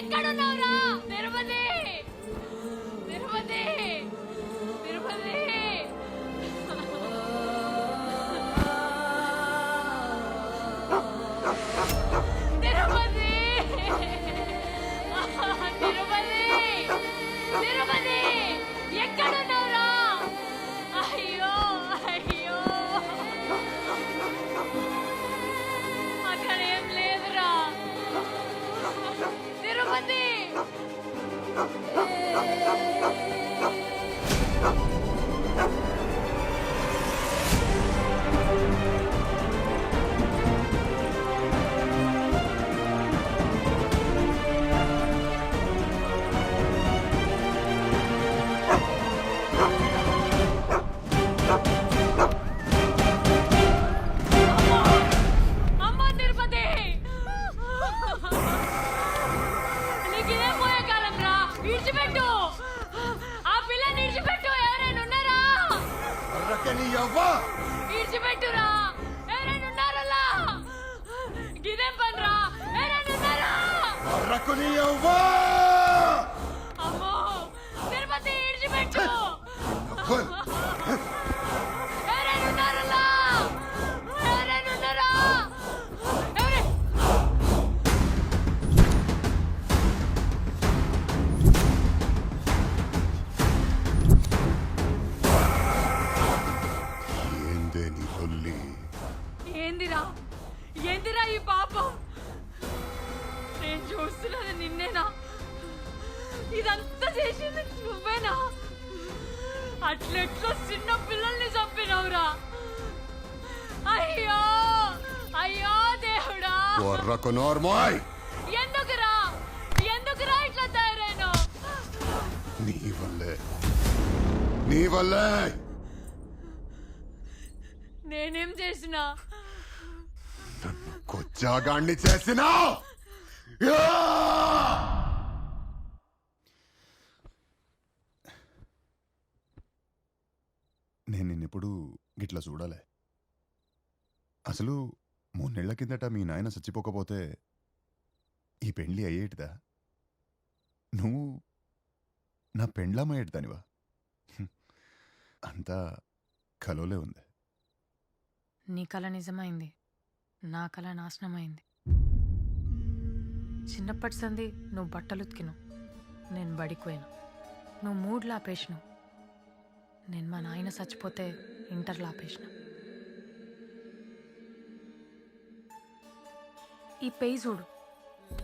ఎక్కడున్నావురా తిరుపతి తిరుపతి తిరుపతి తిరుపతి తిరుపతి తిరుపతి ఎక్కడున్నావురా అయ్యో అయ్యో అక్కడ ఏం లేదురా తిరుపతి అమ్మా తిరుపతి నీకు ఇదే పోయే కాలం రా విడిచిపెట్టు ఆ పిల్లని విడిచిపెట్టు ఎవరైనా ఉన్నారా విడిచిపెట్టురా ఎవరైనా ఉన్నారలా గిదేం పనిరా ఎవరైనా ఉన్నారా అమ్మో తిరుపతి విడిచిపెట్టు ఎవరైనా ఉన్నారలా ఎవరైనా ఉన్నారా ఏందిరా ఏందిరా ఈ పాపం నేను చూస్తున్నది నిన్నేనా ఇదంతా చేసింది నువ్వేనా అట్లెట్లో చిన్న పిల్లల్ని చంపినవురా అయ్యో అయ్యో దేవుడా ఎందుకురా ఎందుకురా ఇట్లా తయారైనా నీ వల్లే నేనేం చేసినా కొచ్చాగాన్ని చేసినా నేను నిన్నెప్పుడు గిట్లా చూడాలే. అసలు 3 నెలల కిందట మీ నాయన చచ్చిపోకపోతే ఈ పెండ్లి అయ్యేటిదా? నువ్వు నా పెండ్లామయ్యేటిదానివా? అంతా కలోలే ఉంది. నీ కళ నిజమైంది, నా కళ నాశనమైంది. చిన్నప్పటి సంది నువ్వు బట్టలు ఉతికినావు, నేను బడికిపోయాను. నువ్వు 3 లాపేసినావు, నేను మా నాయన చచ్చిపోతే ఇంటర్ లాపేసిన. ఈ పెయి చూడు,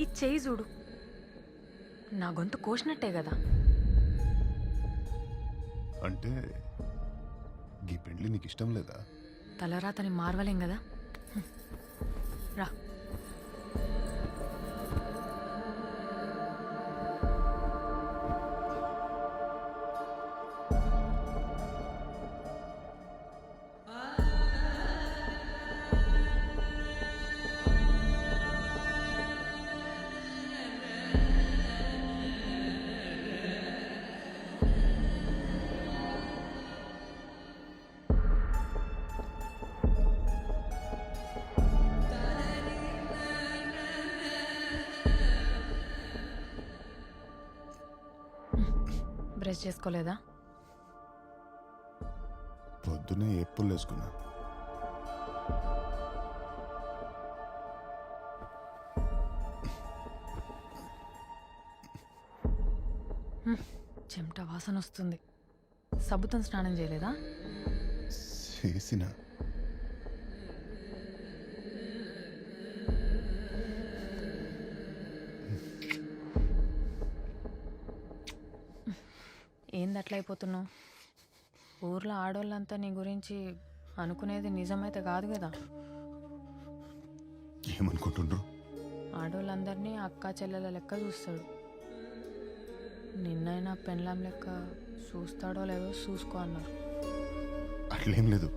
ఈ చేయి చూడు, నా గొంతు కోసినట్టే కదా. అంటే ఈ పెండ్లి నీకు ఇష్టం లేదా? తలరాతని మార్వలేం కదా. రా. బ్రష్ చేసుకోలేదా? పొద్దునే ఎప్పులు వేసుకున్నా. చెమట వాసన వస్తుంది. సబ్బుతో స్నానం చేయలేదా? చేసిన. ఏంది అట్లా అయిపోతున్నావు? ఊర్లో ఆడోళ్ళంతా నీ గురించి అనుకునేది నిజమైతే కాదు కదా. ఏమనుకుంటుండ్రు? ఆడోళ్ళందరినీ అక్కా చెల్లెల లెక్క చూస్తాడు. నిన్నైనా పెళ్ళాం లెక్క చూస్తాడో లేదో చూసుకో అన్నారు. అట్లేం లేదు.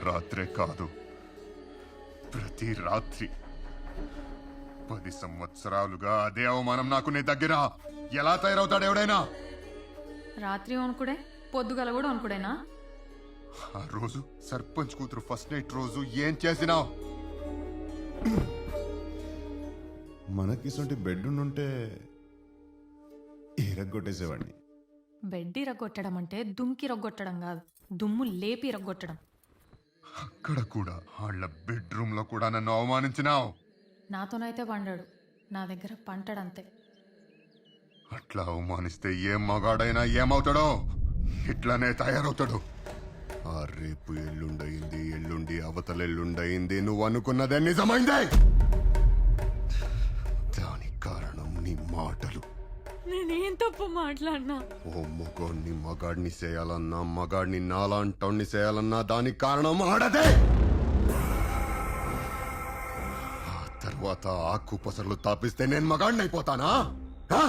రాత్రే కాదు, ప్రతి రాత్రి 10 సంవత్సరాలుగా అదే అవమానం నాకు నీ దగ్గర. ఎలా తయారవుతాడు ఎవడైనా? రాత్రి అనుకుడే పొద్దుగల కూడా అనుకుడేనా? ఆ రోజు సర్పంచ్ కూతురు ఫస్ట్ నైట్ రోజు ఏం చేసినావు? మనకిసంటి బెడ్ ఉంటే ఇరగ్గొట్టేసేవాడిని. బెడ్ ఇరగొట్టడం అంటే దుమ్కి రగ్గొట్టడం కాదు, దుమ్ము లేపి రగ్గొట్టడం. అక్కడ కూడా వాళ్ళ బెడ్రూమ్ లో కూడా నన్ను అవమానించినావు. నాతోనైతే పండాడు, నా దగ్గర పంటడంతే. అట్లా అవమానిస్తే ఏం మగాడైనా ఏమవుతాడో ఇట్లానే తయారవుతాడు. ఆ రేపు ఎల్లుండయింది, ఎల్లుండి అవతల ఎల్లుండయింది, నువ్వు అనుకున్నదే నిజమైందే. దానికి కారణం నీ మాటలు. నేనేం తప్పు మాట్లాడినా? ఓ మగాడిని మగాడిని చేయాలన్నా, మగాడిని నాలాంటోడిని చేయాలన్నా దానికి కారణం ఆడదే. ఆ తర్వాత ఆకు పసర్లు తాపిస్తే నేను మగాడిని అయిపోతానా? ఆ?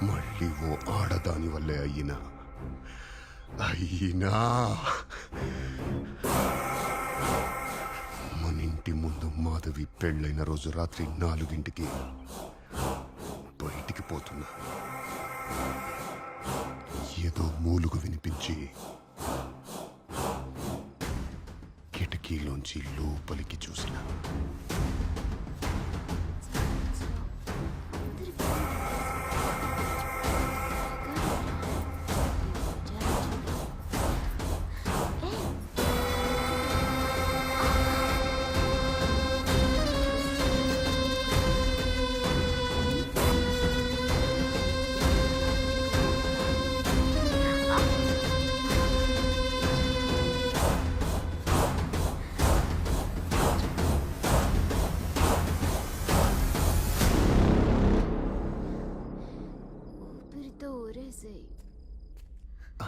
మళ్ళీ ఓ ఆడదాని వల్లే అయినా మన ఇంటి ముందు మాధవి పెళ్ళైన రోజు రాత్రి 4 బయటికి పోతున్నా. ఏదో మూలుగు వినిపించి కిటికీలోంచి లోపలికి చూసిన.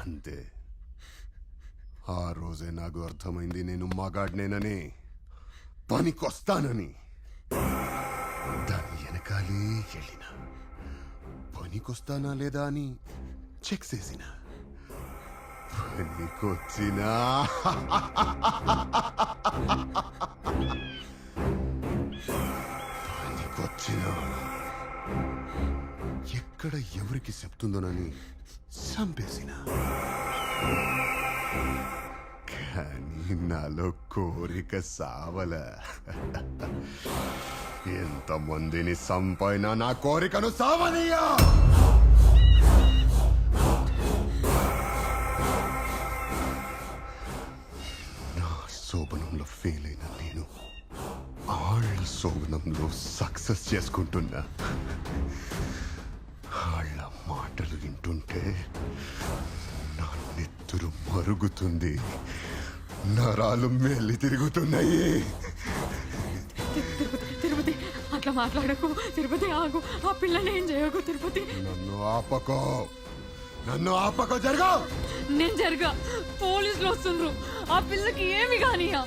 అంతే. ఆ రోజే నాకు అర్థమైంది నేను మగాడినేనని, పనికొస్తానని. దాని వెనకాలే వెళ్ళిన, పనికొస్తానా లేదా అని చెక్ చేసిన. పనికొచ్చినా పనికొచ్చినా ఎక్కడ ఎవరికి చెప్తుందోనని చంపేసిన. కానీ నాలో కోరిక సావల. ఎంతమందిని సంపైనా నా కోరికను సావనీయా. నా శోభనంలో ఫెయిల్ అయిన నేను వాళ్ళ శోభనంలో సక్సెస్ చేసుకుంటున్నా. వాళ్ళ మాటలు వింటుంటే నా నెత్తురు మరుగుతుంది, నరాలు మెల్లి తిరుగుతున్నాయి. తిరుపతి, అట్లా మాట్లాడకు తిరుపతి. ఆగు, ఆ పిల్లని ఏం చేయకు తిరుపతి. నన్ను ఆపకో జరగా. నేను జరగా, పోలీసులు వస్తుండ్రు. ఆ పిల్లకి ఏమి కానియా.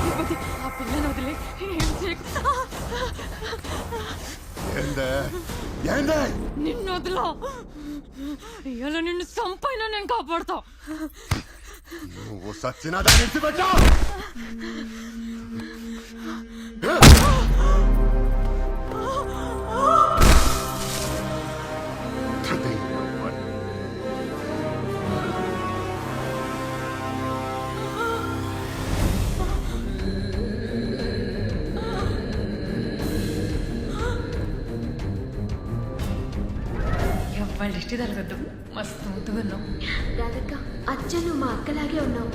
తిరుపతి, ఆ పిల్లని వదిలే ఏం చేయకు. నిన్ను వదిలా. ఇలా నిన్ను సంపైనా నేను కాపాడుతా. నువ్వు సచ్చినా దాన్ని పెట్టా. వాళ్ళ ఇష్టి తరగద్దు, మస్తు ముద్దుగున్నావు. రాధక్క, అచ్చను మా అక్కలాగే ఉన్నావు.